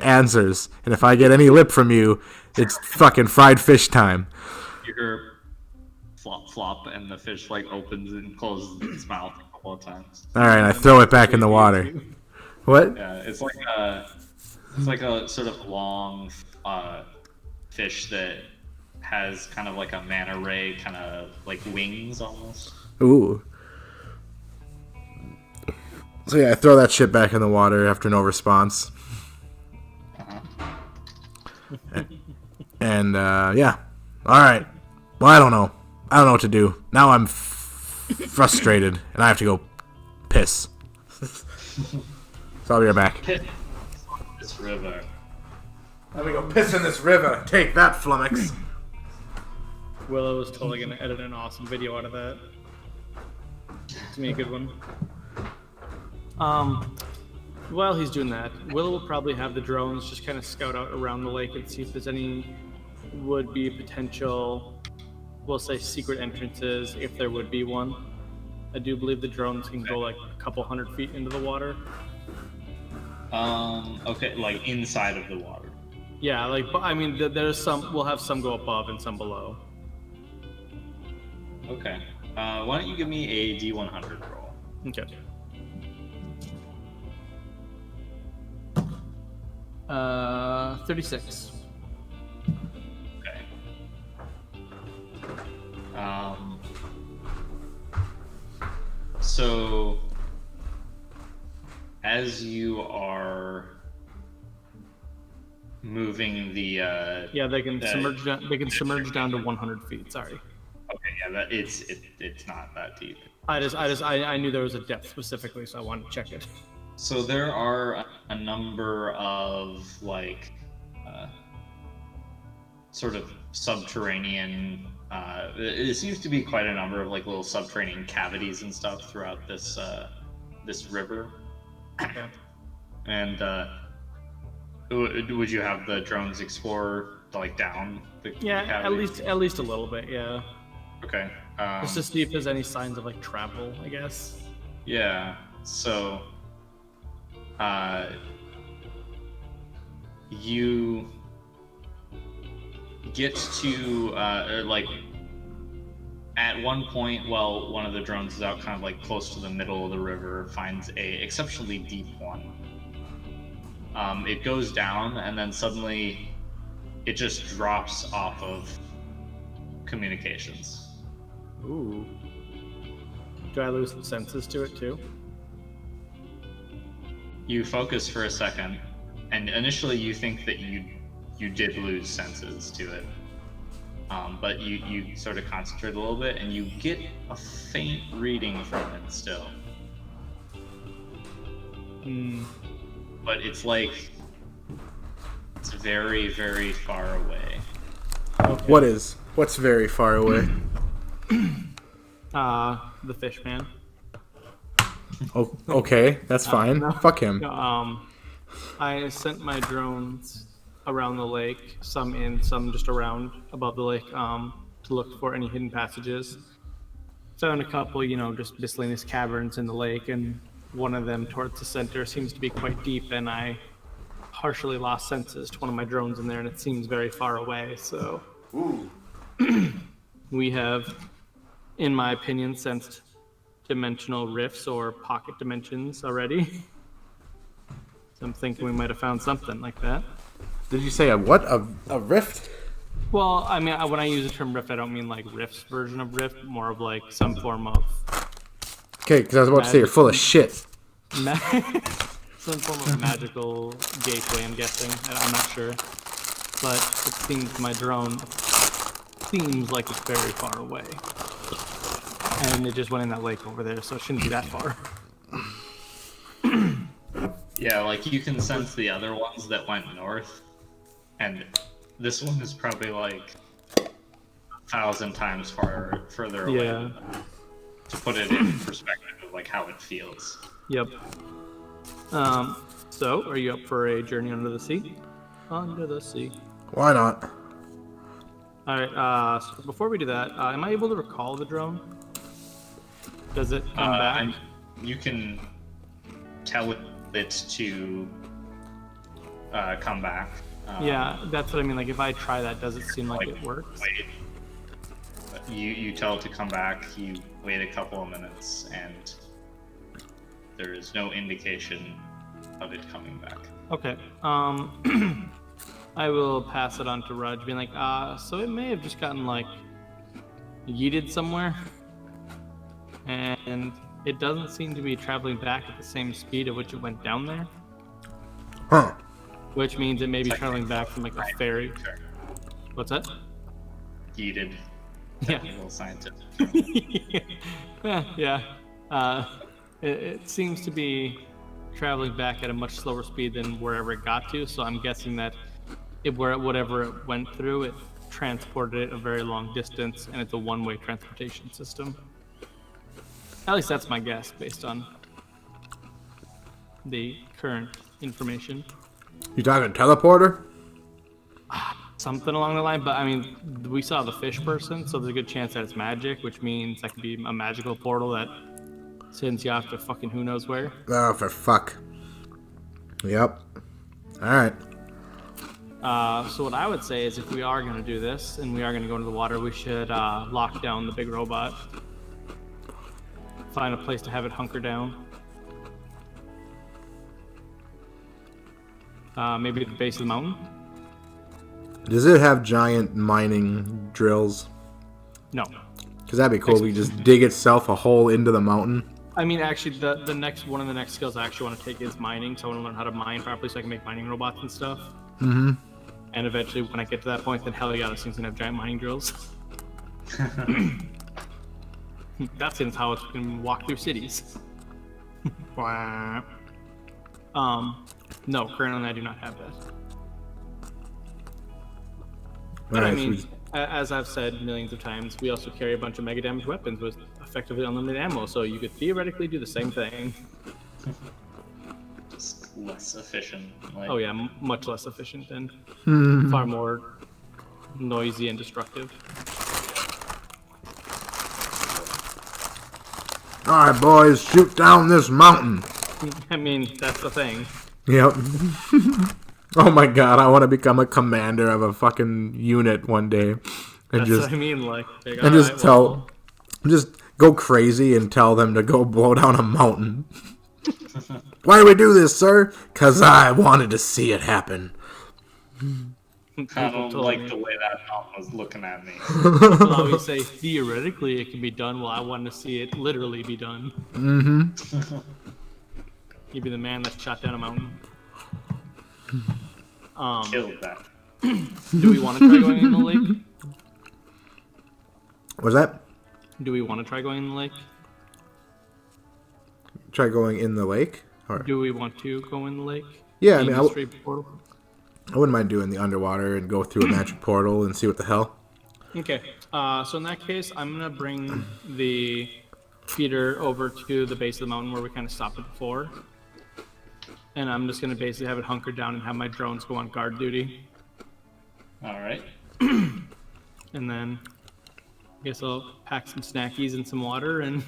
answers. And if I get any lip from you, it's fucking fried fish time. You hear flop flop, and the fish like opens and closes its mouth a couple of times. All right, I throw it back in the water. What? Yeah, it's like a sort of long fish that has kind of like a manta ray kind of like wings almost. Ooh. So yeah, I throw that shit back in the water after no response. And yeah. All right. Well, I don't know. I don't know what to do. Now I'm frustrated, and I have to go piss. So I'll be right back. This river. Let me go piss in this river. Take that, flummox. Willow is totally gonna edit an awesome video out of that. It's me a good one. While he's doing that, Willow will probably have the drones just kind of scout out around the lake and see if there's any would-be potential, we'll say, secret entrances, if there would be one. I do believe the drones can go like a couple 100 feet into the water. Okay, like inside of the water. Yeah, like, I mean, there's some, we'll have some go above and some below. Okay. Why don't you give me a D100 roll? Okay. 36. Okay. So as you are moving the yeah, they can submerge down. They can submerge down to 100 feet. Sorry. Okay, yeah, it's not that deep. I knew there was a depth specifically, so I wanted to check it. So there are a number of like sort of subterranean. It seems to be quite a number of like little subterranean cavities and stuff throughout this this river. Okay. And would you have the drones explore like down the cavity? at least a little bit, yeah. Okay. Just to see if there's any signs of like travel, I guess. Yeah. So you get to like at one point while one of the drones is out kind of like close to the middle of the river, finds a exceptionally deep one. It goes down and then suddenly it just drops off of communications. Ooh. Do I lose some senses to it too? You focus for a second, and initially you think that you did lose senses to it. But you sort of concentrate a little bit, and you get a faint reading from it still. But it's like it's very, very far away. Okay. What's very far away? The fish man. Oh, okay, that's fine. No. Fuck him. I sent my drones around the lake, some in, some just around above the lake, to look for any hidden passages. Found a couple, just miscellaneous caverns in the lake, and one of them towards the center seems to be quite deep, and I partially lost senses to one of my drones in there, and it seems very far away, so... Ooh. We have, in my opinion, sensed dimensional rifts or pocket dimensions already. So I'm thinking we might have found something like that. Did you say a what? A rift? Well, I mean, when I use the term rift, I don't mean like Rift's version of rift, more of like some form of... Okay, because I was about to say you're full of shit. Some form of magical gateway, I'm guessing. I'm not sure. But it seems my drone seems like it's very far away. And it just went in that lake over there, so it shouldn't be that far. Yeah, like you can sense the other ones that went north, and this one is probably like 1,000 times further away. Yeah. To put it in perspective of like how it feels. Yep. So, are you up for a journey under the sea? Under the sea. Why not? Alright, so before we do that, am I able to recall the drone? Does it come back? You can tell it to come back. Yeah, that's what I mean. Like, if I try that, does it seem like it works? Wait. You tell it to come back. You wait a couple of minutes, and there is no indication of it coming back. Okay. I will pass it on to Rudge, being like, so it may have just gotten like yeeted somewhere, and it doesn't seem to be traveling back at the same speed at which it went down there. Huh. Which means it may be traveling back from like a ferry. What's that? Yeeted. Yeah. Technical scientist. Yeah. It seems to be traveling back at a much slower speed than wherever it got to. So I'm guessing that whatever it went through, it transported it a very long distance, and it's a one-way transportation system. At least that's my guess based on the current information. You talking teleporter? Something along the line, but I mean, we saw the fish person, so there's a good chance that it's magic, which means that could be a magical portal that sends you off to fucking who knows where. Oh, for fuck. Yep. Alright. So what I would say is if we are going to do this, and we are going to go into the water, we should lock down the big robot. Find a place to have it hunker down. Maybe at the base of the mountain? Does it have giant mining drills? No. Because that'd be cool. We just dig itself a hole into the mountain. I mean, actually, the next one of the next skills I actually want to take is mining. So I want to learn how to mine properly so I can make mining robots and stuff. Mm-hmm. And eventually, when I get to that point, then hell yeah, this thing's gonna have giant mining drills. That's how it's gonna walk through cities. No, currently I do not have that. But I mean, as I've said millions of times, we also carry a bunch of mega damage weapons with effectively unlimited ammo, so you could theoretically do the same thing. Just less efficient. Like... Oh yeah, much less efficient and far more noisy and destructive. Alright, boys, shoot down this mountain. I mean, that's the thing. Yep. Oh my god, I want to become a commander of a fucking unit one day. And That's just, what I mean, like... and just go crazy and tell them to go blow down a mountain. Why do we do this, sir? Because I wanted to see it happen. I don't like the way that mountain was looking at me. I'll always say, theoretically it can be done. Well, I wanted to see it literally be done. Mm-hmm. You'd be the man that shot down a mountain. Killed that. Do we want to try going in the lake? What's that? Do we want to try going in the lake? Try going in the lake? Or... Do we want to go in the lake? Yeah, I mean, I wouldn't mind doing the underwater and go through a magic portal and see what the hell. Okay, so in that case, I'm going to bring the feeder over to the base of the mountain where we kind of stopped it before. And I'm just going to basically have it hunkered down and have my drones go on guard duty. Alright. And then I guess I'll pack some snackies and some water and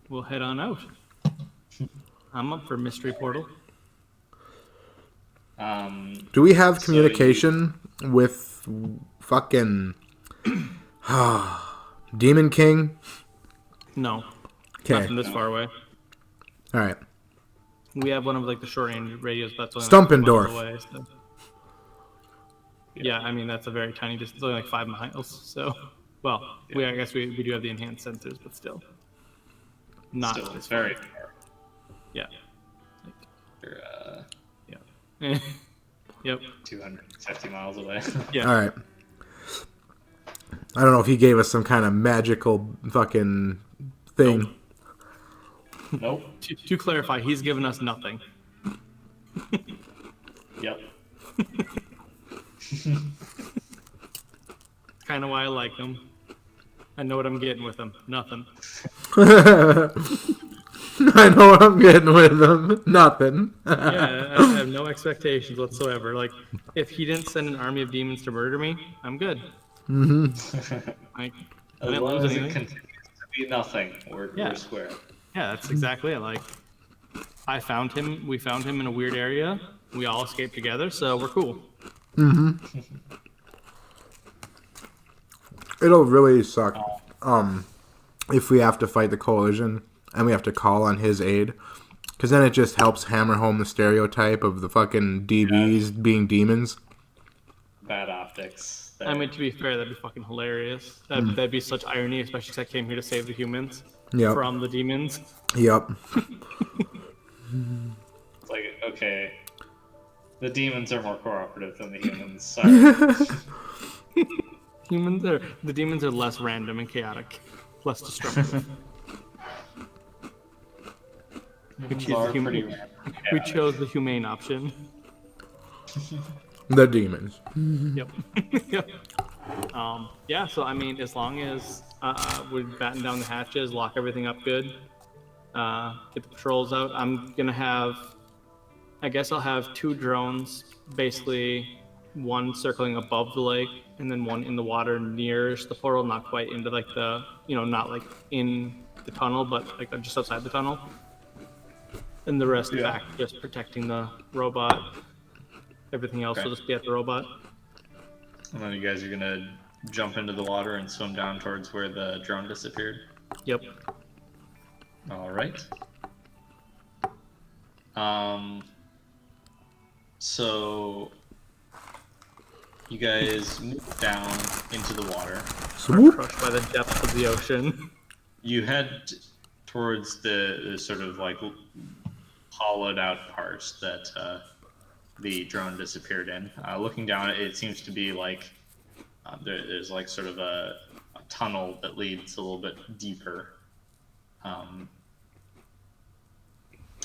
we'll head on out. I'm up for Mystery Portal. Do we have communication with fucking Demon King? No. Okay. Not from this far away. Alright. We have one of like the short range radios, but that's only Stumpendorf. like 5 miles away, so. Yeah, I mean that's a very tiny distance, only like 5 miles. So, well, I guess we do have the enhanced sensors, but still, not. Still, it's very far. Yeah. You're, Yeah. Yep. 250 miles away. Yeah. Alright. I don't know if he gave us some kind of magical fucking thing. Nope. To clarify, he's given us nothing. Yep. Kind of why I like him. I know what I'm getting with him. Nothing. I know what I'm getting with him. Nothing. Yeah, I have no expectations whatsoever. Like, if he didn't send an army of demons to murder me, I'm good. Mm-hmm. Like, I As didn't long lose as it anything. continues to be nothing, we're square. Yeah, that's exactly it. Like, I found him. We found him in a weird area. We all escaped together, so we're cool. It'll really suck if we have to fight the coalition and we have to call on his aid. Because then it just helps hammer home the stereotype of the fucking DBs being demons. Bad optics. There. I mean, to be fair, that'd be fucking hilarious. That'd be such irony, especially because I came here to save the humans from the demons. Yep. It's like, okay, the demons are more cooperative than the humans. Sorry. The demons are less random and chaotic, less destructive. We chose the humane option. The demons. Yep. Yep. Yeah, so I mean, as long as we batten down the hatches, lock everything up good, get the patrols out, I guess I'll have 2 drones, basically one circling above the lake and then one in the water nearest the portal, not quite into like the, not like in the tunnel, but like just outside the tunnel. And the rest back just protecting the robot. Everything else will just be at the robot. And then you guys are gonna jump into the water and swim down towards where the drone disappeared? Yep. Alright. So you guys move down into the water. Crushed by the depths of the ocean. You head towards the sort of like hollowed out parts that the drone disappeared in. Looking down, it seems to be like there's like sort of a tunnel that leads a little bit deeper.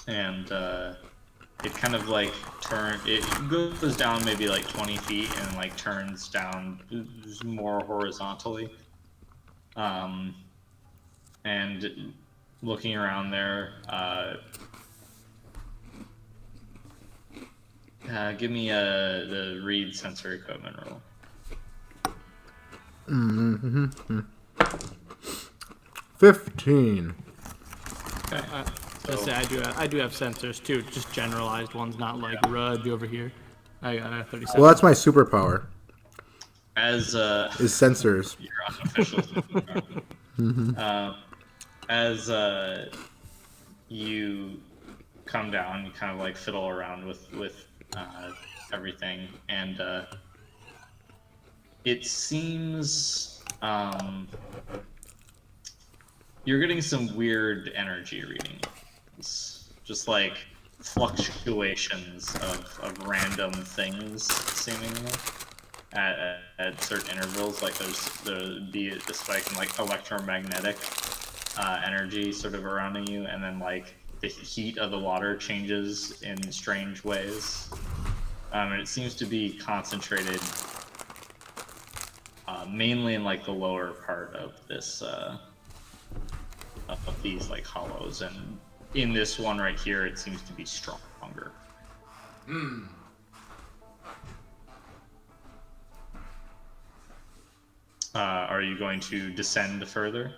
And it kind of like it goes down maybe like 20 feet and like turns down more horizontally. And looking around there, give me the read sensor equipment roll. 15. Okay. I do have sensors too, just generalized ones, not like Rudge over here. I got 37. Well, that's my superpower. As is sensors. Your unofficial superpower. As you come down, you kind of like fiddle around with everything, and it seems you're getting some weird energy readings, just like fluctuations of random things, seemingly at certain intervals. Like there'd be a spike in like electromagnetic energy sort of surrounding you, and then like the heat of the water changes in strange ways. And it seems to be concentrated mainly in like the lower part of this of these like hollows, and in this one right here it seems to be stronger. Are you going to descend further?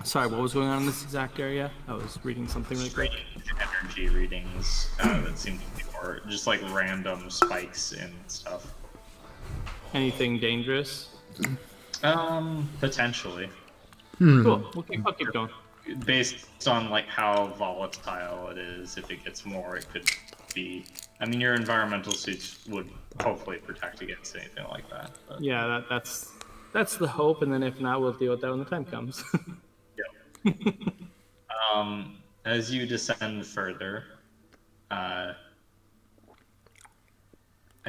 Sorry, what was going on in this exact area? I was reading something really quick. Energy readings that seem to be more just like random spikes and stuff. Anything dangerous? Potentially. Cool. I'll keep going. Based on like how volatile it is, if it gets more, it could be. I mean, your environmental suits would hopefully protect against anything like that. But. Yeah, that's the hope, and then if not, we'll deal with that when the time comes. As you descend further, I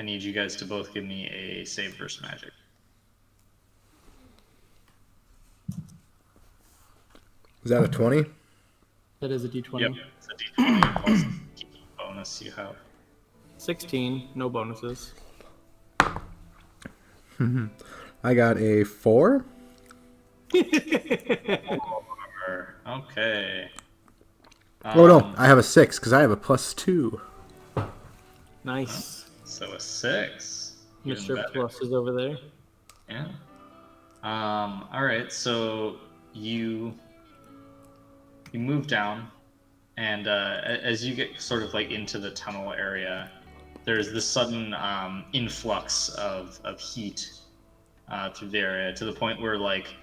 need you guys to both give me a save versus magic. Is that a 20? That is a D20. Yep, it's a D20 plus the bonus you have. 16, no bonuses. I got a 4. Okay. Oh no, I have a 6 because I have a +2. Nice. So a 6. Even Mr. better. Plus is over there. Yeah. All right. So you You move down, and as you get sort of like into the tunnel area, there's this sudden influx of heat through the area to the point where like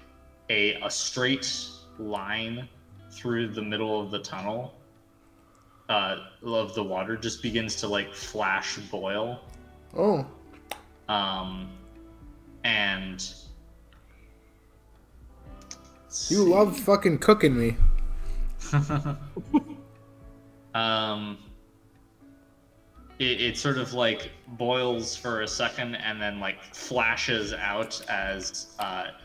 a straight line through the middle of the tunnel of the water just begins to like flash boil. Oh. And You love fucking cooking me. It sort of like boils for a second and then like flashes out as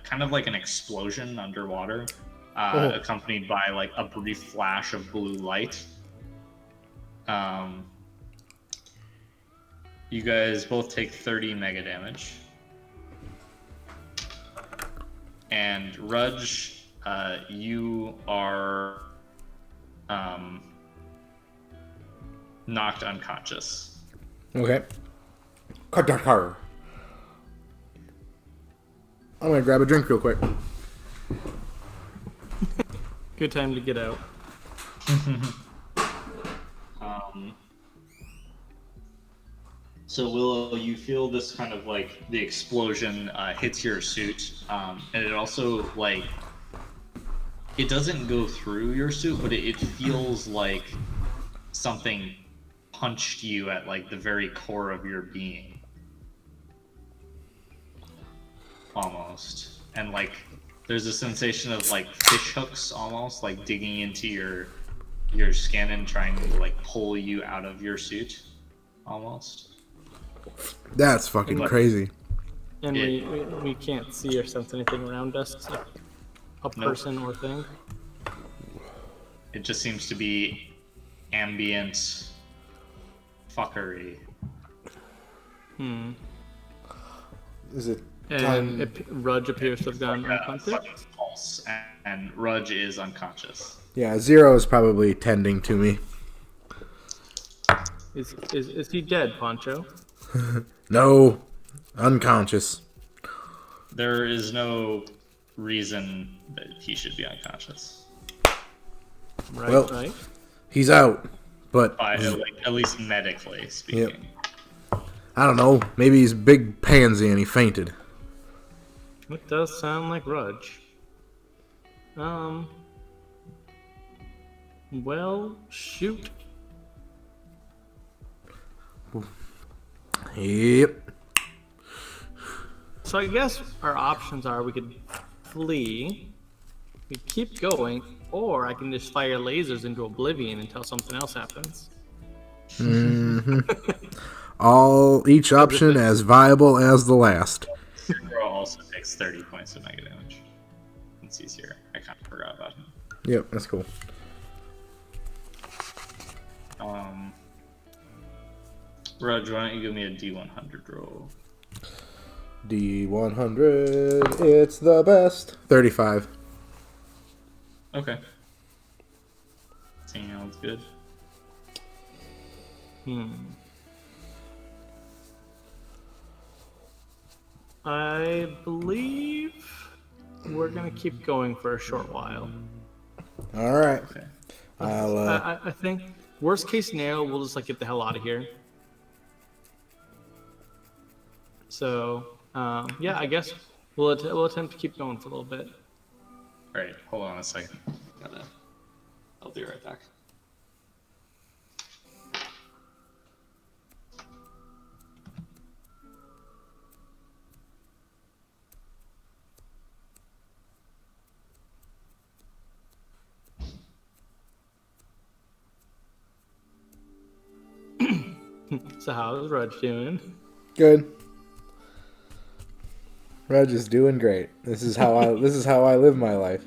kind of like an explosion underwater, accompanied by like a brief flash of blue light. You guys both take 30 mega damage. And Rudge, you are knocked unconscious. Okay. I'm gonna grab a drink real quick. Good time to get out. So Willow, you feel this kind of like the explosion hits your suit, and it also like it doesn't go through your suit, but it feels like something punched you at like the very core of your being, almost, and like there's a sensation of like fish hooks almost like digging into your skin and trying to like pull you out of your suit, almost. That's fucking crazy. And we can't see or sense anything around us, like a person or thing. It just seems to be ambient fuckery. Is it? And Rudge appears to have gone unconscious. Pulse, and Rudge is unconscious. Yeah, Zero is probably tending to me. Is he dead, Poncho? No, unconscious. There is no reason that he should be unconscious. Right, Well, right. He's out, but At least medically speaking. Yep. I don't know. Maybe he's a big pansy and he fainted. It does sound like Rudge. Well, shoot. Yep. So I guess our options are we could flee, we keep going, or I can just fire lasers into oblivion until something else happens. Each option as viable as the last. Zero also takes 30 points of mega damage. Since he's here. I kind of forgot about him. Yep, that's cool. Rudge, why don't you give me a D100 roll? D100, it's the best. 35. Okay. Sounds good. I believe we're gonna keep going for a short while. All right. Okay. I think worst case scenario, we'll just like get the hell out of here. So yeah, I guess we'll attempt to keep going for a little bit. Alright, hold on a second. I'll be right back. So how's Rudge doing? Good. Rudge is doing great. This is how I live my life.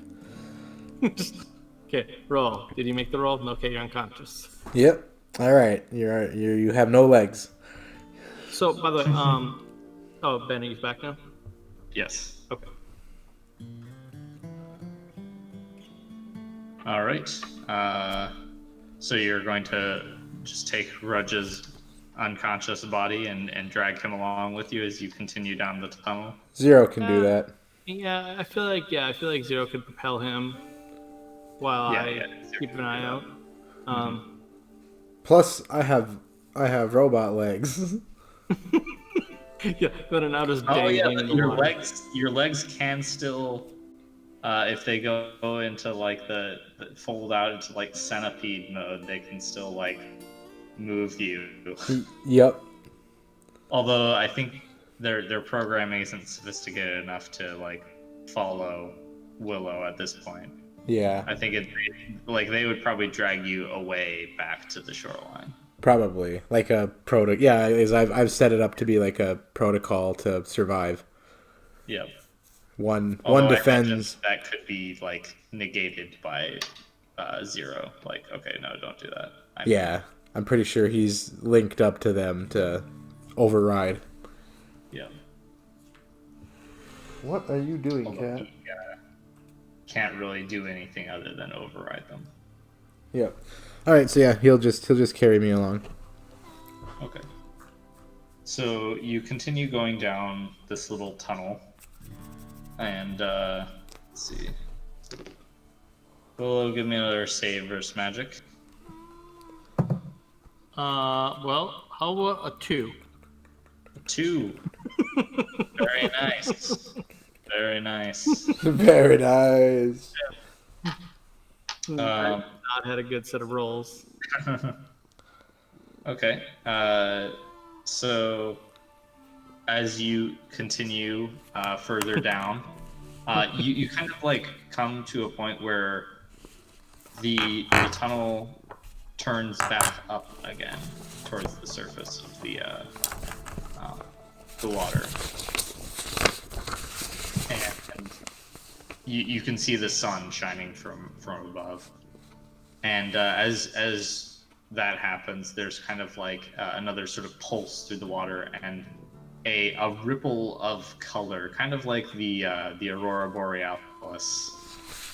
Okay, roll. Did you make the roll? Okay, you're unconscious. Yep. All right. You have no legs. So by the way, oh, Ben, he's back now. Yes. Okay. Alright. So you're going to just take Rudge's unconscious body and drag him along with you as you continue down the tunnel? Zero can do that. Yeah, I feel like Zero could propel him. while Yeah, I yeah, keep an eye out. Plus, I have robot legs. Yeah, but now just Oh yeah, dangling in the your water. legs can still, if they go into like the fold out into like centipede mode, they can still like move you. Yep. Although I think their programming isn't sophisticated enough to like follow Willow at this point. Yeah. I think like they would probably drag you away back to the shoreline. Probably like a Yeah, is I've set it up to be like a protocol to survive. Yep. One Although I imagine defends. that could be like negated by Zero. Like, okay, no, don't do that. Yeah, I'm pretty sure he's linked up to them to override. Yeah. What are you doing, Although he can't really do anything other than override them. Yep. All right, so yeah, he'll just carry me along. Okay. So you continue going down this little tunnel, and let's see. Willow, give me another save versus magic. Well, how about a 2? 2. Very nice. Very nice. Very nice. I've not had a good set of rolls. Okay. So as you continue further down, you kind of like come to a point where the tunnel turns back up again towards the surface of the water, and you can see the sun shining from above. And as that happens, there's kind of like another sort of pulse through the water, and a ripple of color, kind of like the aurora borealis,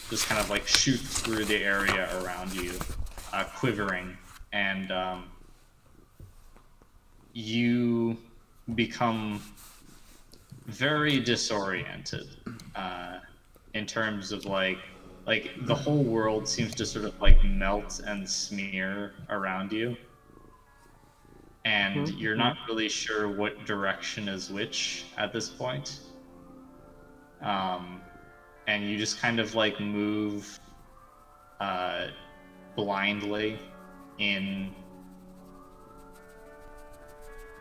just kind of like shoots through the area around you, quivering, and you become very disoriented in terms of like the whole world seems to sort of like melt and smear around you, and you're not really sure what direction is which at this point. And you just kind of like move blindly in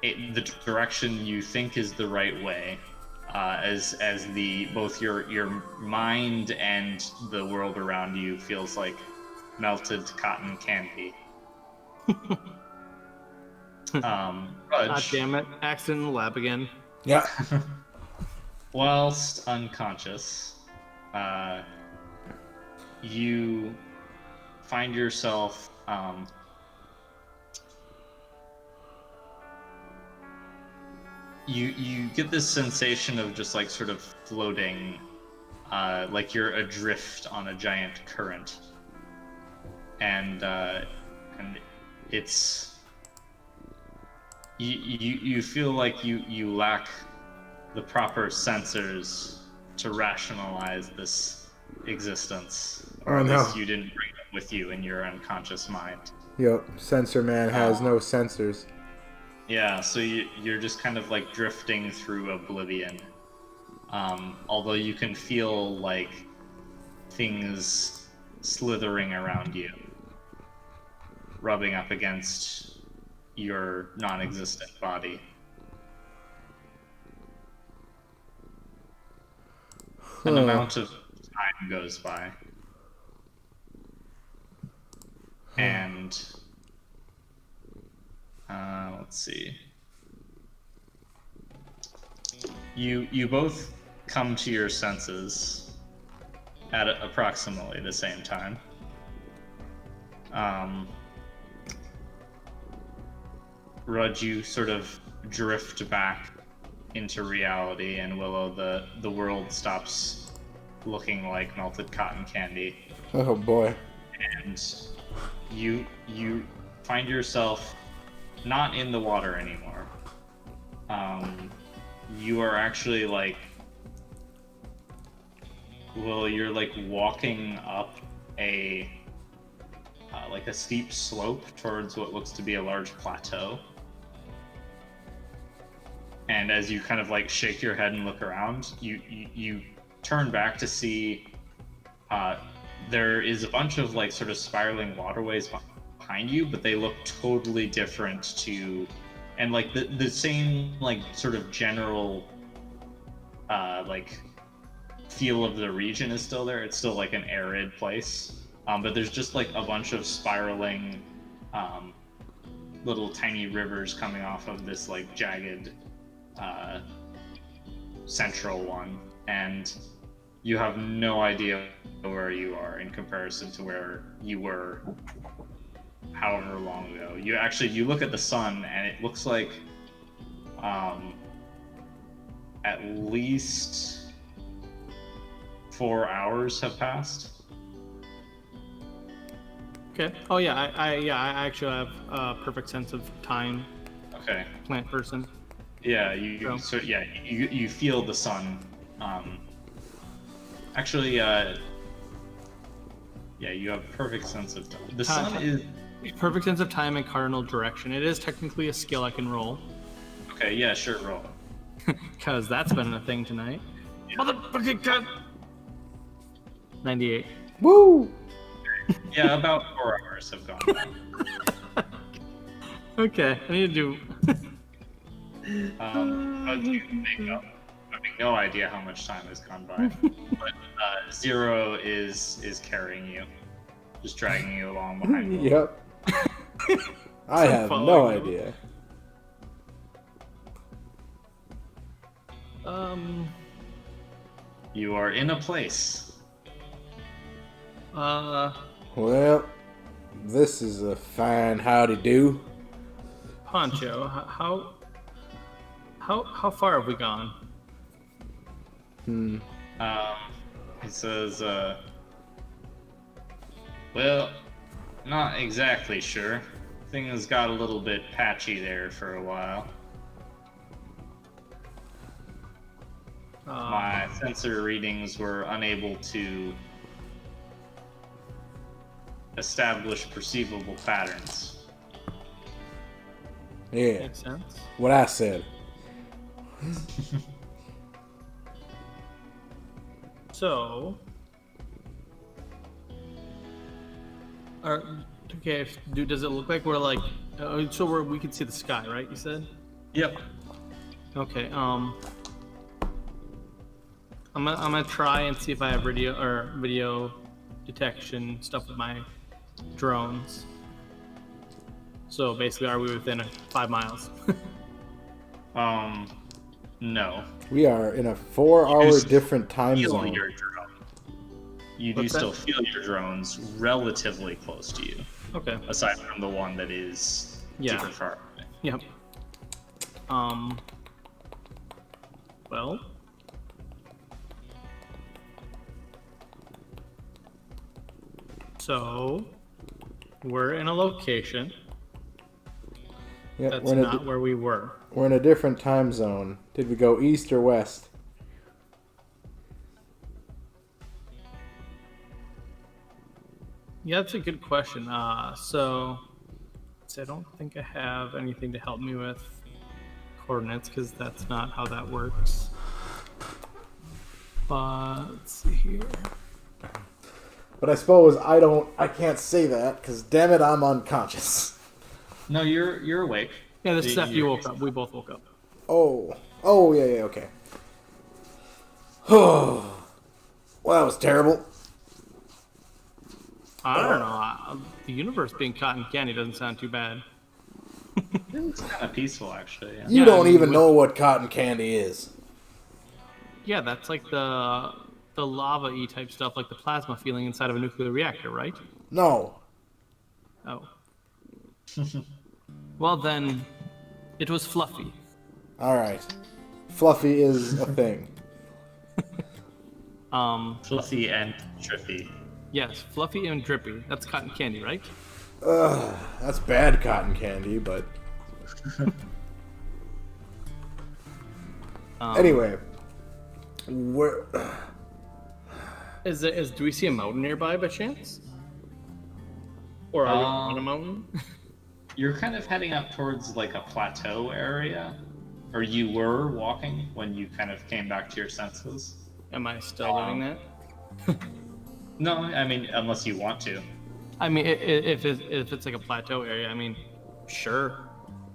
the direction you think is the right way, as the both your mind and the world around you feels like melted cotton candy. God Rudge, damn it. Accident in the lab again. Yeah. whilst unconscious, you find yourself you get this sensation of just like sort of floating, like you're adrift on a giant current, and it's you feel like you lack the proper sensors to rationalize this existence, or Oh, at no. least you didn't bring them with you in your unconscious mind. Yep. Sensor man has no sensors. Yeah, so you're just kind of like drifting through oblivion. Although you can feel like things slithering around you, rubbing up against your non-existent body. An amount of time goes by. And let's see. You both come to your senses at approximately the same time. Rudge, you sort of drift back into reality, and Willow, the world stops looking like melted cotton candy, Oh boy. and you find yourself not in the water anymore. You are actually like, well, you're like walking up like a steep slope towards what looks to be a large plateau. And as you kind of like shake your head and look around, you turn back to see there is a bunch of like sort of spiraling waterways behind you, but they look totally different to, and like the same like sort of general like feel of the region is still there. It's still like an arid place, but there's just like a bunch of spiraling little tiny rivers coming off of this like jagged central one, and you have no idea where you are in comparison to where you were however long ago. You look at the sun and it looks like at least 4 hours have passed. Okay. Oh yeah, I actually have a perfect sense of time. Okay. Plant person. Yeah, you feel the sun. Actually, yeah, you have perfect sense of time. The sun is perfect sense of time and cardinal direction. It is technically a skill I can roll. Okay, yeah, sure, roll. Because that's been a thing tonight. Yeah. Motherfucking cut. 98. Woo! Yeah, about 4 hours have gone by. Okay, I need to do. You make no idea how much time has gone by, but Zero is carrying you, just dragging you along behind you. Yep. I have no idea. You are in a place. Well, this is a fine howdy-do. Poncho, how far have we gone? He says, well, not exactly sure. Things got a little bit patchy there for a while. My sensor readings were unable to establish perceivable patterns. Yeah. Makes sense. What I said. So, okay. Does it look like we're like? So we can see the sky, right? You said. Yep. Okay. I'm gonna try and see if I have video detection stuff with my drones. So basically, are we within 5 miles? No. We are in a 4-hour different time Feel zone. your drone. You do still feel your drones relatively close to you. Okay. Aside from the one that is super far away. Yep. Well. So, we're in a location that's not where we were. We're in a different time zone. Did we go east or west? Yeah, that's a good question. So I don't think I have anything to help me with coordinates because that's not how that works. But let's see here. But I suppose I can't say that because damn it, I'm unconscious. No, you're awake. Yeah, this is after you woke up. We both woke up. Oh, yeah, okay. Oh, well, that was terrible. I don't know. The universe being cotton candy doesn't sound too bad. It's kind of peaceful, actually. Yeah. You don't even know what cotton candy is. Yeah, that's like the lava-y type stuff, like the plasma feeling inside of a nuclear reactor, right? No. Oh. Well then, it was fluffy. All right. Fluffy is a thing. Fluffy and trippy. Yes, fluffy and drippy. That's cotton candy, right? That's bad cotton candy, but... Anyway. Do we see a mountain nearby by chance? Or are we on a mountain? You're kind of heading up towards like a plateau area, or you were walking when you kind of came back to your senses. Am I still doing that? No, I mean, unless you want to. I mean, if it's like a plateau area, I mean, sure.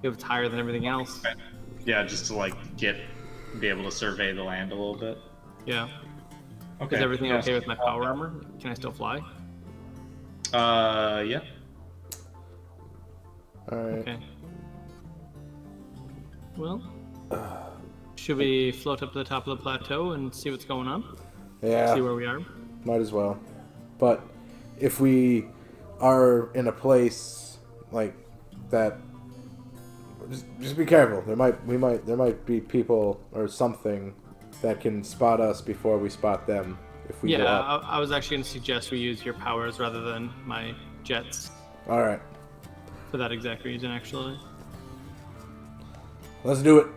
If it's higher than everything else. Yeah, just to like be able to survey the land a little bit. Yeah. Okay. Is everything okay with my power armor? Can I still fly? Yeah. All right. Okay. Well, should we float up to the top of the plateau and see what's going on? Yeah. See where we are? Might as well. But if we are in a place like that, just be careful. There might be people or something that can spot us before we spot them. If we go up. I was actually going to suggest we use your powers rather than my jets. All right. For that exact reason, actually. Let's do it.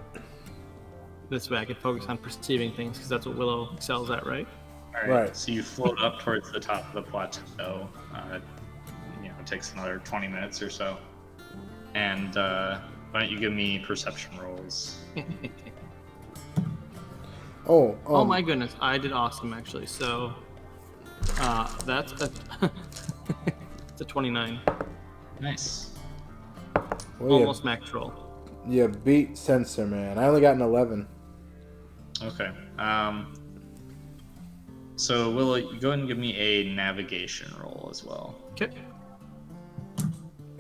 This way I could focus on perceiving things, because that's what Willow excels at, right? All right. Right. So you float up towards the top of the plateau. It takes another 20 minutes or so. And why don't you give me perception rolls? Oh my goodness, I did awesome actually. So that's it's a 29. Nice. Well, Almost max roll. Yeah, beat Sensor, man. I only got an 11. Okay. So Willow, you go ahead and give me a navigation roll as well. Okay.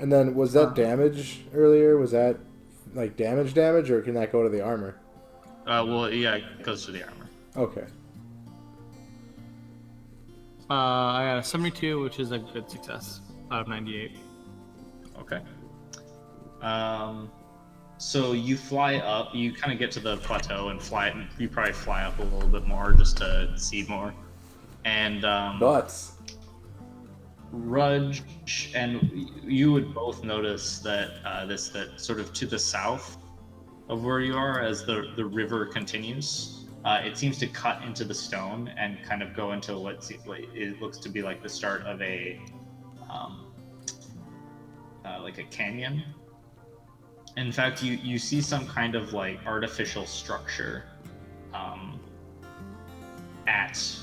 And then, was that damage earlier? Was that, like, damage, or can that go to the armor? Well, yeah, it goes to the armor. Okay. I got a 72, which is a good success out of 98. Okay. So you fly up, you kind of get to the plateau and you probably fly up a little bit more just to see more. And, Nuts. Rudge and you would both notice that that sort of to the south of where you are, as the river continues, it seems to cut into the stone and kind of go into what it looks to be like the start of a like a canyon. In fact, you see some kind of like artificial structure at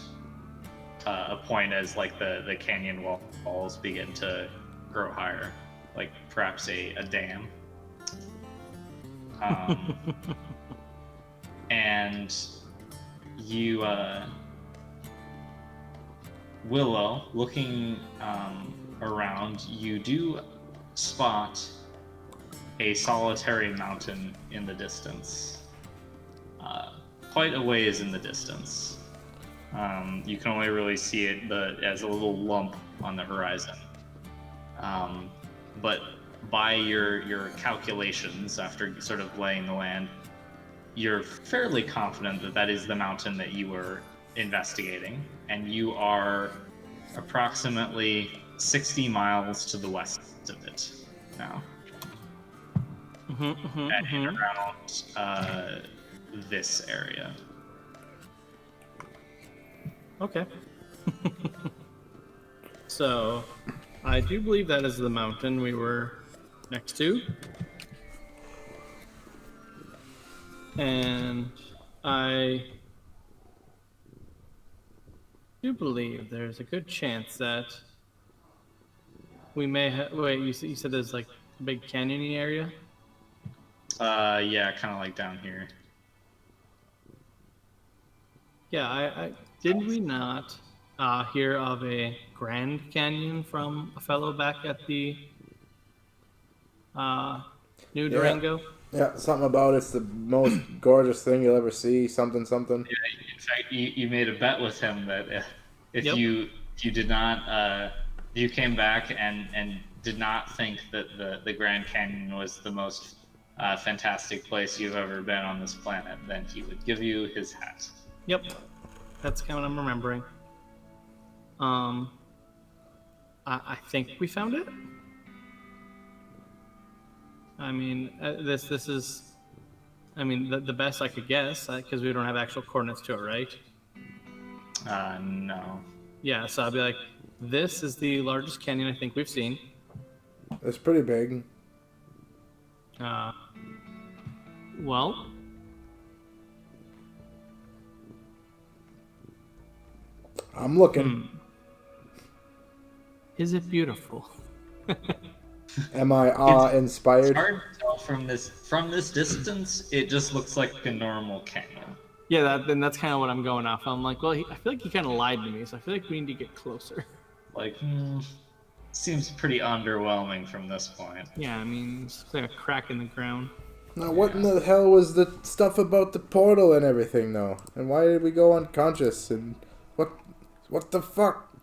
a point as like the canyon walls begin to grow higher, like perhaps a dam. And you, Willow, looking around, you do spot a solitary mountain in the distance, quite a ways in the distance. You can only really see it as a little lump on the horizon. But by your calculations, after sort of laying the land, you're fairly confident that that is the mountain that you were investigating, and you are approximately 60 miles to the west of it now. And around this area. Okay. So, I do believe that is the mountain we were next to. And I do believe there's a good chance that we may have... Wait, you said there's like a big canyon area? Yeah, kind of like down here. Yeah, I did we not hear of a Grand Canyon from a fellow back at the New Durango? Yeah, something about it's the most gorgeous thing you'll ever see. Something. Yeah, in fact, you made a bet with him that if you did not, you came back and did not think that the Grand Canyon was the most fantastic place you've ever been on this planet, then he would give you his hat. Yep, that's kind of what I'm remembering. I think we found it. I mean, this is, I mean, the best I could guess, because we don't have actual coordinates to it, right? No. Yeah, so I'll be like, this is the largest canyon I think we've seen. It's pretty big. Well, I'm looking. is it beautiful? Am I It's inspired? hard to tell from this distance. It just looks like a normal canyon. Yeah, that's kind of what I'm going off. I'm like, well, I feel like he kind of lied to me, so I feel like we need to get closer. Like, seems pretty underwhelming from this point. Yeah, I mean, it's like a crack in the ground. Now, what in the hell was the stuff about the portal and everything, though? And why did we go unconscious? And what the fuck?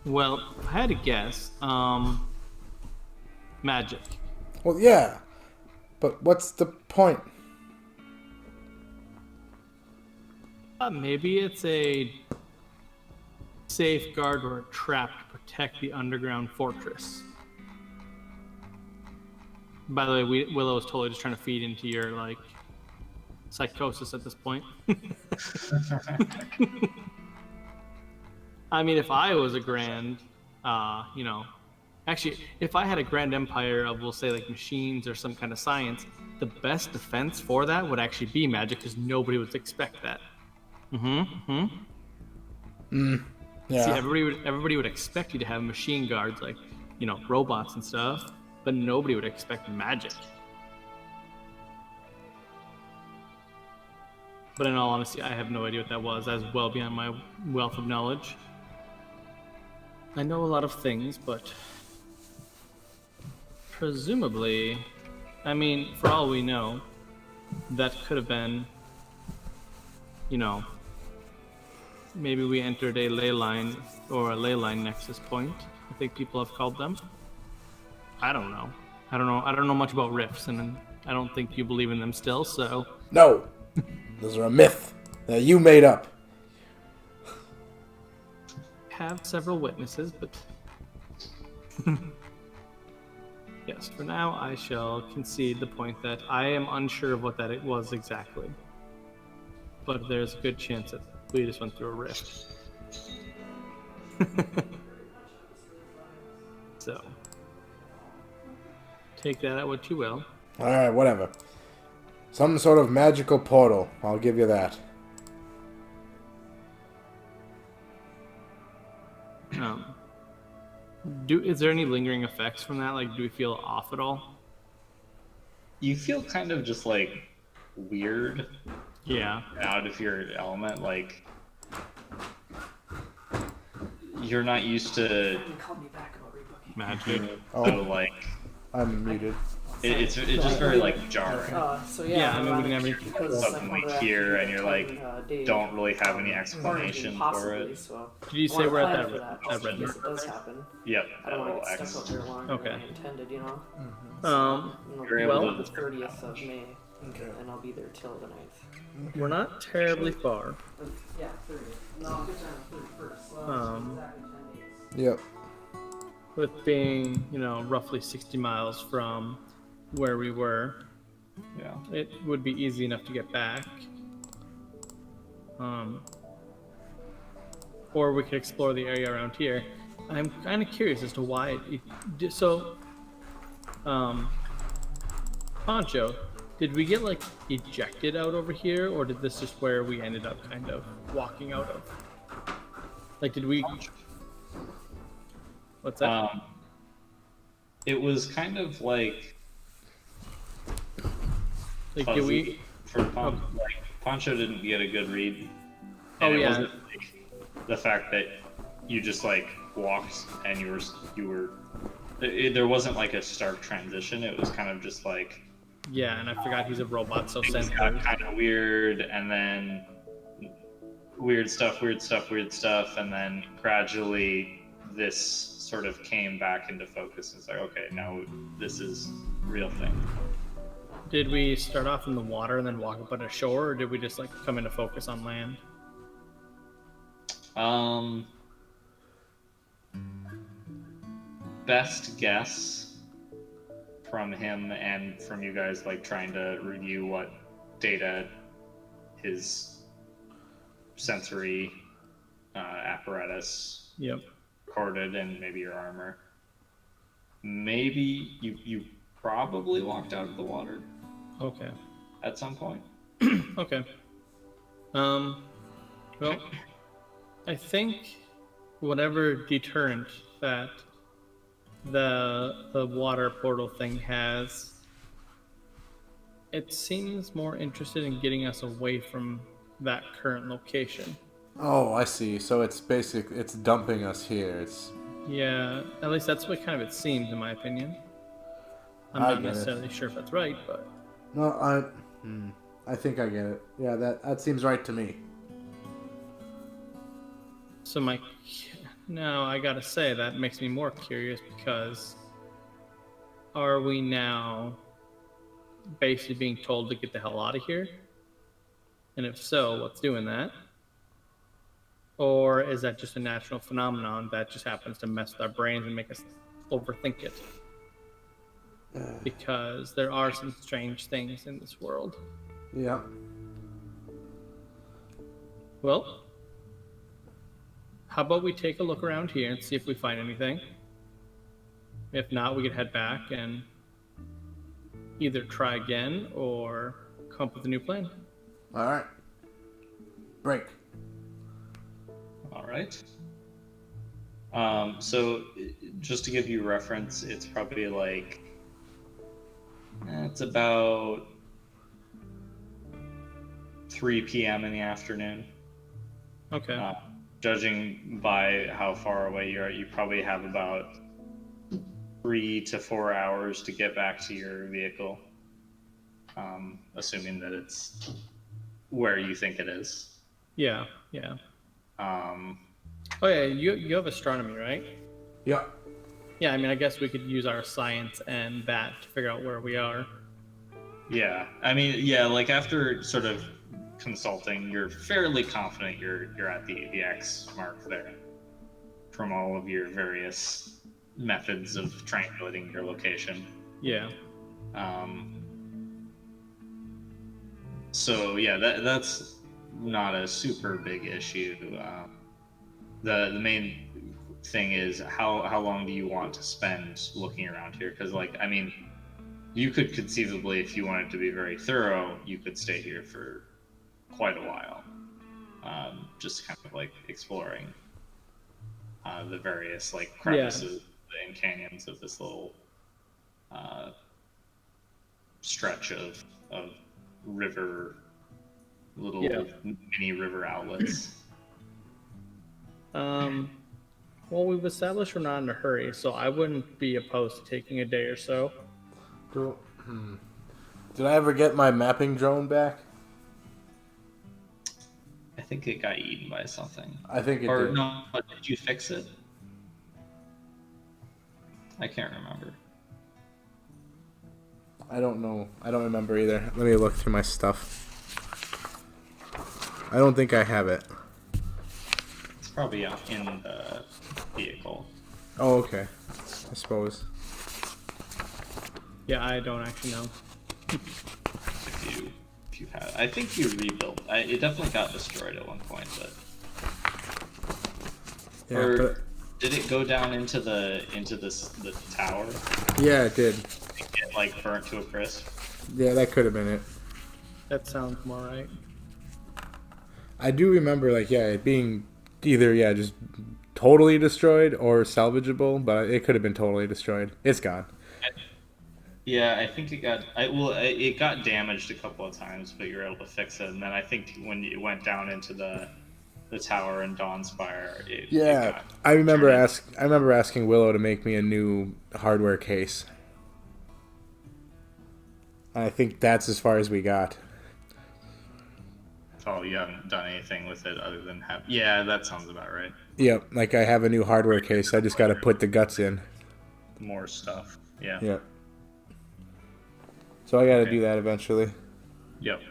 Well, if I had to guess, magic. Well, yeah, but what's the point? Maybe it's a safeguard or a trap to protect the underground fortress. By the way, Willow is totally just trying to feed into your, like, psychosis at this point. I mean, if I was a grand, actually, if I had a grand empire of, we'll say, like, machines or some kind of science, the best defense for that would actually be magic, because nobody would expect that. Yeah. See, everybody would expect you to have machine guards, like, robots and stuff, but nobody would expect magic. But in all honesty, I have no idea what that was. That's well beyond my wealth of knowledge. I know a lot of things, but presumably, I mean, for all we know, that could have been, maybe we entered a ley line or a ley line nexus point. I think people have called them. I don't know. I don't know much about rifts, and I don't think you believe in them still. So No, those are a myth that you made up. have several witnesses, but yes, for now I shall concede the point that I am unsure of what that it was exactly. But there's a good chance that we just went through a rift. So, take that at what you will. Alright, whatever. Some sort of magical portal. I'll give you that. Is there any lingering effects from that? Like, do we feel off at all? You feel kind of just like weird, Yeah. out of your element. Like you're not used to Magic. so like I'm muted. it's just very like jarring. Yeah, I mean, we never. Suddenly here, and you're like, don't really have any explanation for it. Did you say we're at that red It does happen. Yep, I that don't little want to get X. stuck out there longer Okay. than I intended, You're able well, to The 30th of May, and I'll be there till the 9th. we're not terribly far. Yeah, 30th. No, I'll get there on the 31st. So exactly 10 days. Yep. With being, roughly 60 miles from where we were, Yeah. it would be easy enough to get back. Or we could explore the area around here. I'm kind of curious as to why Poncho, did we get like ejected out over here, or did this just where we ended up kind of walking out of? Like, did we? What's that? It was kind of like Like, fuzzy do we? for like Poncho didn't get a good read. Oh, And it yeah. wasn't like the fact that you just like walked and you were there wasn't like a stark transition. It was kind of just like Yeah, and I forgot he's a robot, so things sensitive. got kind of weird, and then weird stuff, and then gradually this sort of came back into focus. It's like, okay, now this is real thing. Did we start off in the water and then walk up on the shore, or did we just like come into focus on land? Best guess from him and from you guys, like trying to review what data his sensory apparatus Yep. corded and maybe your armor. Maybe you probably walked out of the water Okay. at some point. Okay. Well, I think whatever deterrent that the water portal thing has, it seems more interested in getting us away from that current location. Oh, I see. So it's dumping us here. Yeah, at least that's what kind of it seems, in my opinion. I'm I not get it. necessarily sure if that's right, but No, I think I get it. Yeah, that seems right to me. so now I gotta say that makes me more curious because are we now basically being told to get the hell out of here? And if so, what's doing that? Or is that just a natural phenomenon that just happens to mess with our brains and make us overthink it? Because there are some strange things in this world. Yeah. Well, how about we take a look around here and see if we find anything? If not, we could head back and either try again or come up with a new plan. All right. Break. All right. So just to give you reference, it's probably like it's about 3 p.m. in the afternoon. Okay. Judging by how far away you are, you probably have about 3 to 4 hours to get back to your vehicle, assuming that it's where you think it is. Yeah. Oh yeah, you have astronomy, right? Yeah. Yeah, I mean, I guess we could use our science and that to figure out where we are. Yeah, I mean, yeah, like after sort of consulting, you're fairly confident you're at the X mark there from all of your various methods of triangulating your location. Yeah. So yeah, that's not a super big issue. The main thing is how long do you want to spend looking around here? Because like, I mean, you could conceivably, if you wanted to be very thorough, you could stay here for quite a while, just kind of like exploring the various like crevices and canyons of this little stretch of river, little mini river outlets. Well, we've established we're not in a hurry, so I wouldn't be opposed to taking a day or so. Cool. Did I ever get my mapping drone back? I think it got eaten by something. I think it or did. no, did you fix it? I can't remember. I don't know. I don't remember either. Let me look through my stuff. I don't think I have it. It's probably in the vehicle. Oh, okay. I suppose. Yeah, I don't actually know. If you had, I think you rebuilt. It definitely got destroyed at one point, but Yeah, or did it go down into the tower? yeah, it did. And get like burnt to a crisp? Yeah, that could have been it. That sounds more right. I do remember, like, yeah, it being either, just totally destroyed or salvageable, but it could have been totally destroyed. It's gone. Yeah, I think it got damaged a couple of times, but you were able to fix it. And then I think when it went down into the tower in Dawnspire, I remember asking Willow to make me a new hardware case. And I think that's as far as we got. Oh, you haven't done anything with it other than have. Yeah, that sounds about right. Yep, like I have a new hardware case. I just got to put the guts in. More stuff. Yeah. Yep. So I got to do that eventually. Yep.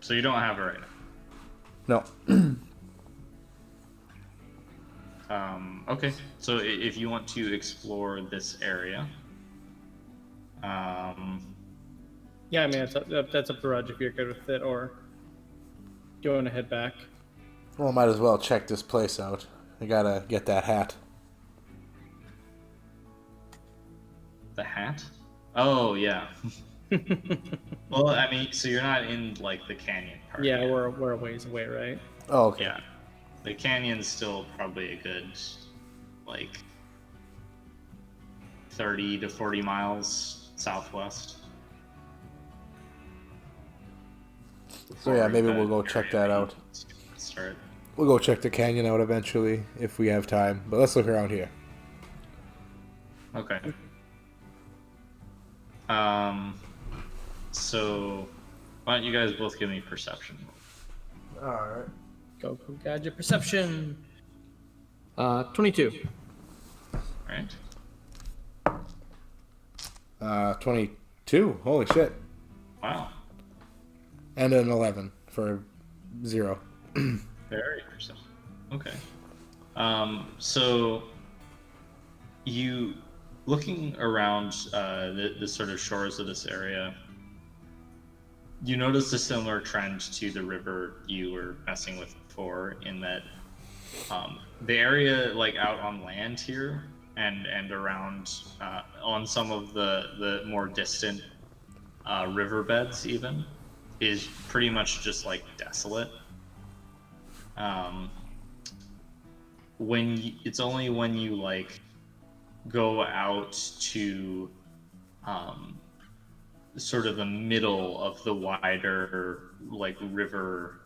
So you don't have it right now. No. Okay. So if you want to explore this area, Yeah, I mean that's up to Rudge if you're good with it, or do you want to head back? Well, might as well check this place out. I gotta get that hat. The hat? Oh yeah. Well, I mean, so you're not in like the canyon part. Yeah, yet. we're a ways away, right? Oh, okay. Yeah. The canyon's still probably a good like 30 to 40 miles southwest. So yeah, maybe The we'll go check that area out. Start. We'll go check the canyon out eventually if we have time. But let's look around here. Okay. So why don't you guys both give me perception? All right. Go gadget perception. 22. Right? 22. Holy shit. Wow. And an 11 for 0. Very perception. Okay. So you looking around the sort of shores of this area, you notice a similar trend to the river you were messing with before, in that the area like out on land here and around on some of the more distant riverbeds even is pretty much just like desolate. It's only when you like go out to sort of the middle of the wider like river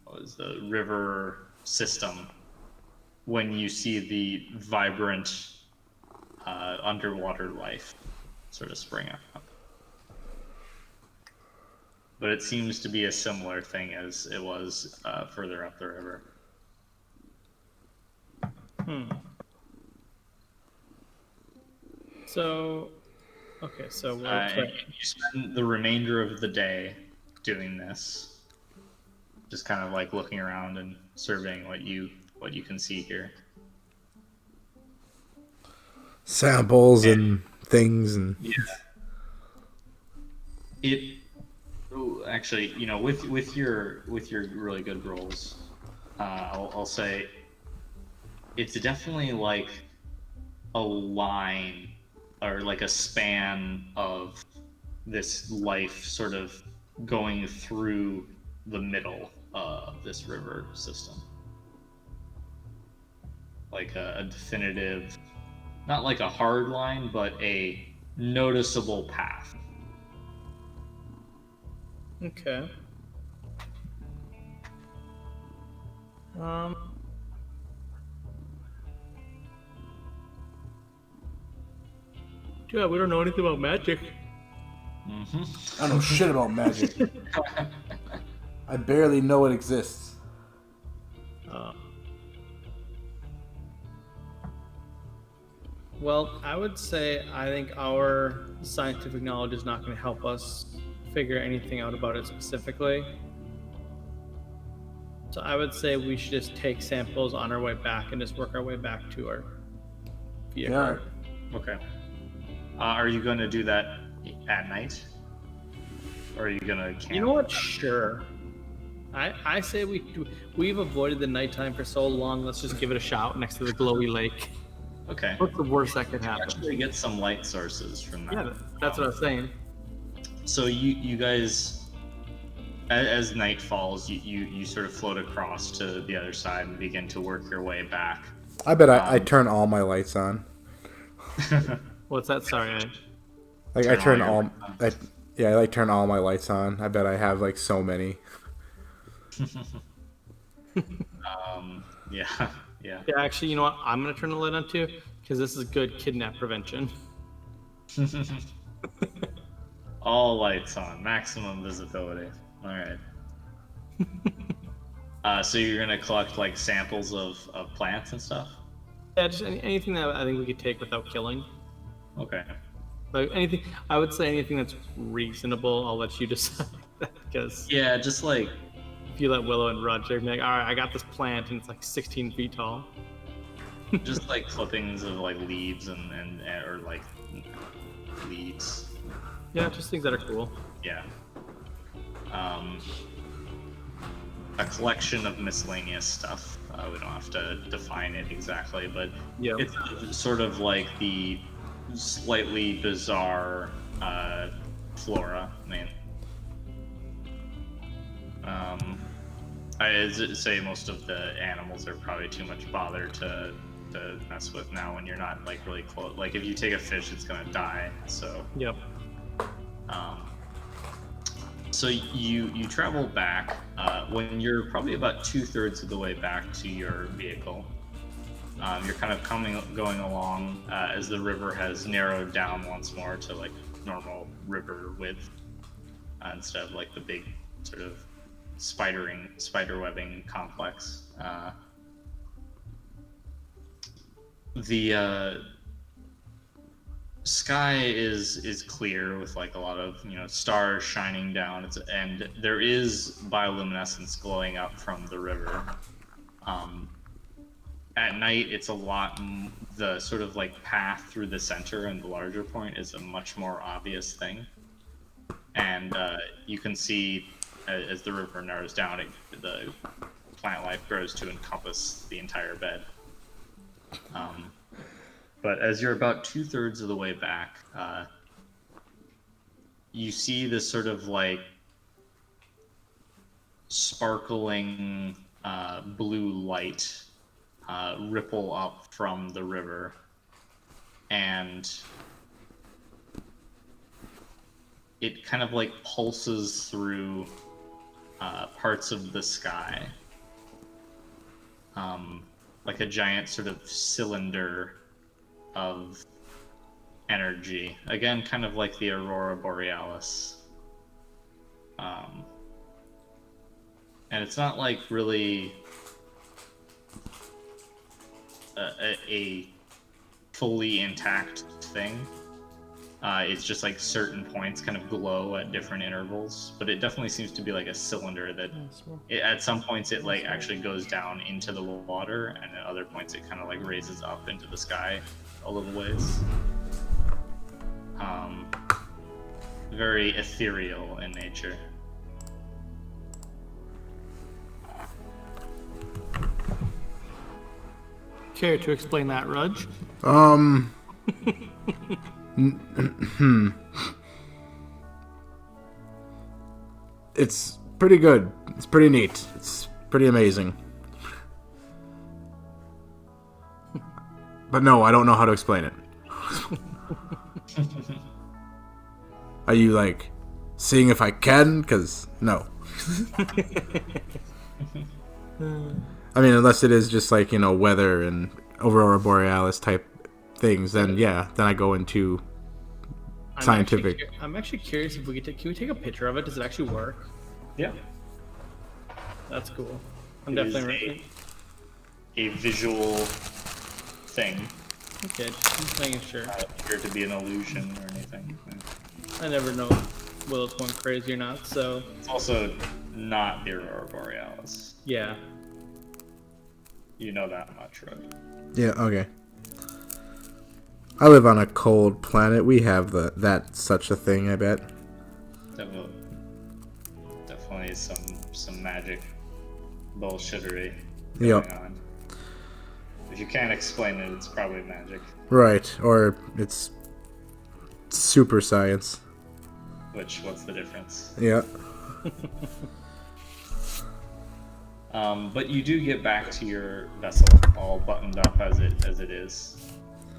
what was the river system, when you see the vibrant underwater life sort of spring up. But it seems to be a similar thing as it was further up the river. So, okay, so You spend the remainder of the day doing this, just kind of like looking around and surveying what you can see here. Samples and things and. Yeah. Actually, you know, with your really good rolls, I'll say it's definitely like a line or like a span of this life sort of going through the middle of this river system. Like a definitive, not like a hard line, but a noticeable path. Okay. Yeah, we don't know anything about magic. Mm-hmm. I don't know shit about magic. I barely know it exists. Well, I would say I think our scientific knowledge is not going to help us figure anything out about it specifically. So I would say we should just take samples on our way back and just work our way back to our vehicle. Yeah. Okay. Are you going to do that at night? Or are you going to camp? You know what? Sure. I say we do. We've avoided the nighttime for so long. Let's just give it a shot next to the glowy lake. Okay. What's the worst that could You happen? actually get some light sources from that. Yeah, that's what I was saying. So you guys, as night falls, you sort of float across to the other side and begin to work your way back. I bet I turn all my lights on. What's that? Sorry. Like Turn I turn all all, your I like turn all my lights on. I bet I have like so many. Yeah. Yeah, actually, you know what? I'm gonna turn the light on too, because this is good kidnap prevention. All lights on, maximum visibility. All right. So you're gonna collect like samples of plants and stuff. Yeah, just anything that I think we could take without killing. Okay. Like anything, I would say anything that's reasonable. I'll let you decide because Yeah, just like if you let Willow and Rudge, they're gonna be like, all right, I got this plant and it's like 16 feet tall. just like clippings of like leaves and or like leaves. Yeah, just things that are cool. Yeah. A collection of miscellaneous stuff. We don't have to define it exactly, but Yeah. it's sort of like the slightly bizarre flora. I mean, I'd say most of the animals are probably too much bother to mess with now when you're not like really close. Like if you take a fish, it's gonna die. So Yep. so you travel back when you're probably about 2/3 of the way back to your vehicle. You're kind of going along as the river has narrowed down once more to like normal river width instead of like the big sort of spiderwebbing complex. The sky is clear with like a lot of stars shining down. And there is bioluminescence glowing up from the river. At night, it's a lot. The sort of like path through the center and the larger point is a much more obvious thing, and you can see as the river narrows down, the plant life grows to encompass the entire bed. But as you're about 2/3 of the way back, you see this sort of like sparkling blue light ripple up from the river, and it kind of like pulses through parts of the sky, like a giant sort of cylinder of energy. Again, kind of like the aurora borealis. And it's not like really a fully intact thing. It's just like certain points kind of glow at different intervals, but it definitely seems to be like a cylinder that at some points it like actually goes down into the water, and at other points it kind of like raises up into the sky a little ways. Very ethereal in nature. Care to explain that, Rudge? It's pretty good. It's pretty neat. It's pretty amazing. But no, I don't know how to explain it. Are you like seeing if I can? Because no. I mean, unless it is just like, weather and aurora borealis type things, then yeah, then I go into scientific. I'm actually curious if can we take a picture of it? Does it actually work? Yeah. That's cool. I'm It is definitely a visual thing. Okay, just making sure. Not appear to be an illusion or anything. I never know if Willow's going crazy or not, so... It's also not the aurora borealis. Yeah. You know that much, right? Yeah, okay. I live on a cold planet. We have such a thing, I bet. Definitely some magic bullshittery Yep. going on. If you can't explain it, it's probably magic. Right, or it's super science. What's the difference? Yeah. But you do get back to your vessel, all buttoned up as it is.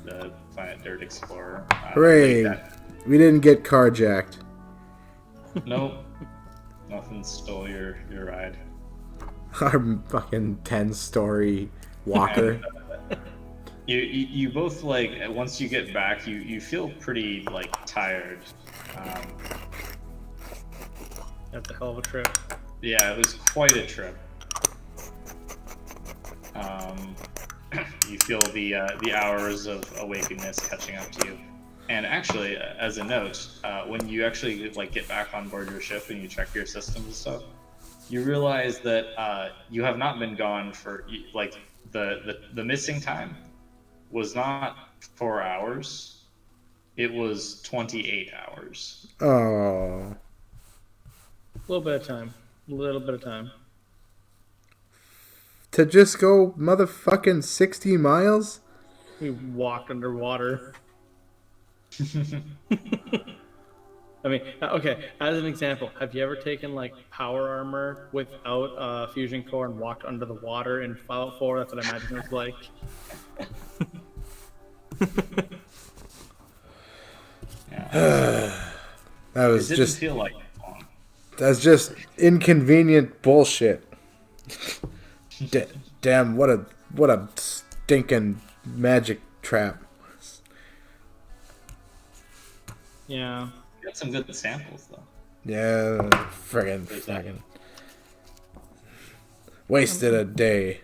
The Planet Dirt Explorer. Hooray! We didn't get carjacked. Nope. Nothing stole your ride. Our fucking 10-story walker. And, you both like once you get back, you feel pretty like tired. That's a hell of a trip. Yeah, it was quite a trip. You feel the hours of awakeness catching up to you. And actually, as a note, when you actually like get back on board your ship and you check your systems and stuff, you realize that you have not been gone for like the missing time was not 4 hours; it was 28 hours. Oh. A little bit of time. To just go motherfucking 60 miles? We walked underwater. I mean, okay, as an example, have you ever taken like power armor without a fusion core and walked under the water in Fallout 4? That's what I imagine it was like. Yeah. That was It didn't just feel like long. that's just inconvenient bullshit. Damn, what a stinking magic trap. Yeah. You got some good samples though. Yeah, friggin'. Wasted a day.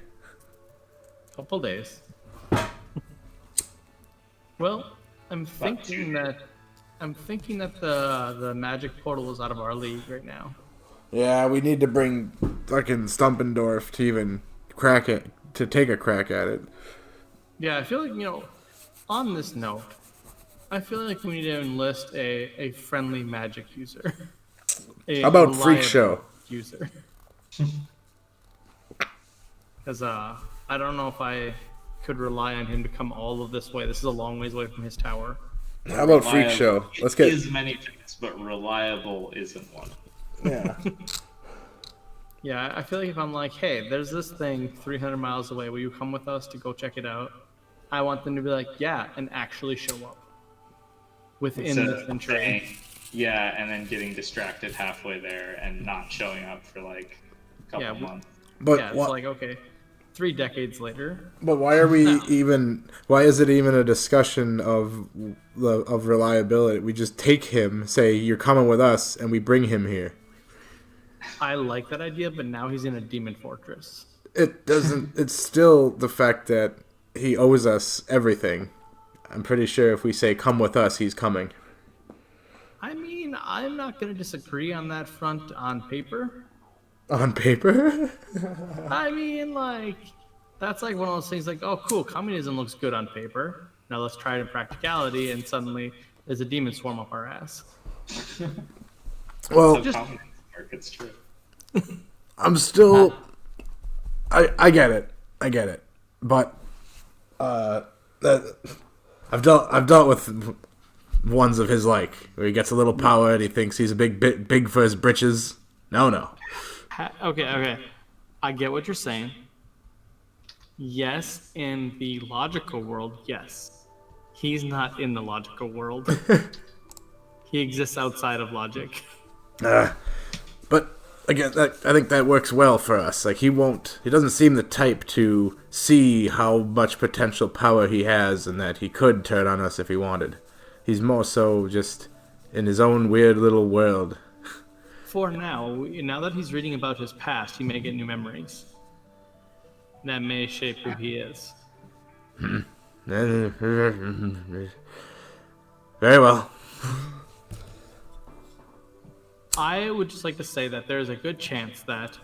Couple days. Well, I'm thinking that the magic portal is out of our league right now. Yeah, we need to bring fucking Stumpendorf to even take a crack at it. Yeah, I feel like, on this note, I feel like we need to enlist a friendly magic user. How about Freak Show? User. Because I don't know if I could rely on him to come all of this way. This is a long ways away from his tower. How about Freak Show? Let's get. Is many things, but reliable isn't one. Yeah. Yeah, I feel like if I'm like, hey, there's this thing 300 miles away. Will you come with us to go check it out? I want them to be like, yeah, and actually show up within the century. Saying, yeah, and then getting distracted halfway there and not showing up for like a couple months. But yeah, it's like, okay, 3 decades later. But why are we even? Why is it even a discussion of reliability? We just take him, say you're coming with us, and we bring him here. I like that idea, but now he's in a demon fortress. It doesn't. It's still the fact that he owes us everything. I'm pretty sure if we say come with us, he's coming. I mean, I'm not going to disagree on that front on paper. On paper? I mean, like, that's like one of those things like, oh, cool, communism looks good on paper. Now let's try it in practicality, and suddenly there's a demon swarm up our ass. Well, it's true. I'm still. I get it. But I've dealt with ones of his like where he gets a little power and he thinks he's a big for his britches. No. Okay. I get what you're saying. Yes, in the logical world, yes. He's not in the logical world. He exists outside of logic. But again, I think that works well for us. Like he doesn't seem the type to see how much potential power he has and that he could turn on us if he wanted. He's more so just in his own weird little world. For now that he's reading about his past, he may get new memories. That may shape who he is. Very well. I would just like to say that there's a good chance that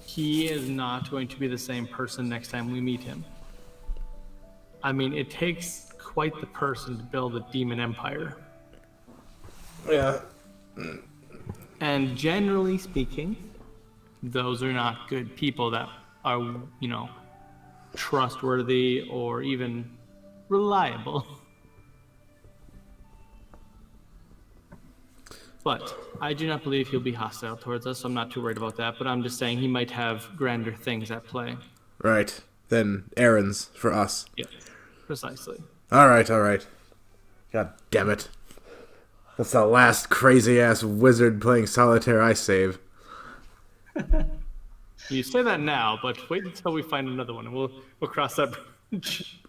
he is not going to be the same person next time we meet him. I mean, it takes quite the person to build a demon empire. Yeah. And generally speaking, those are not good people that are, trustworthy or even reliable. But I do not believe he'll be hostile towards us, so I'm not too worried about that. But I'm just saying he might have grander things at play. Right. Then errands for us. Yeah, precisely. All right. God damn it. That's the last crazy-ass wizard playing solitaire I save. You say that now, but wait until we find another one, and we'll cross that bridge.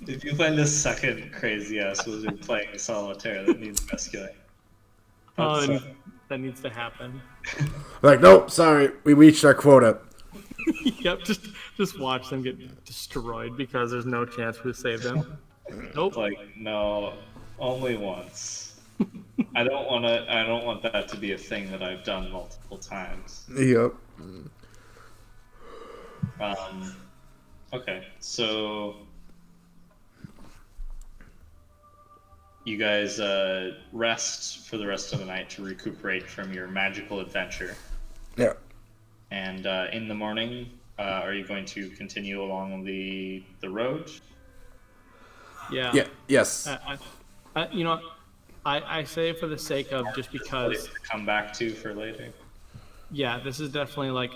If you find a second crazy-ass wizard playing solitaire that needs rescuing. That needs to happen. Like, nope, sorry, we reached our quota. Yep, just watch them get destroyed because there's no chance we save them. Nope. Like, no, only once. I don't want that to be a thing that I've done multiple times. Yep. Okay, so you guys rest for the rest of the night to recuperate from your magical adventure. Yeah. And in the morning, Are you going to continue along the road? Yeah. Yeah. Yes. You know, I say for the sake of just because, Come back to for later. yeah, this is definitely like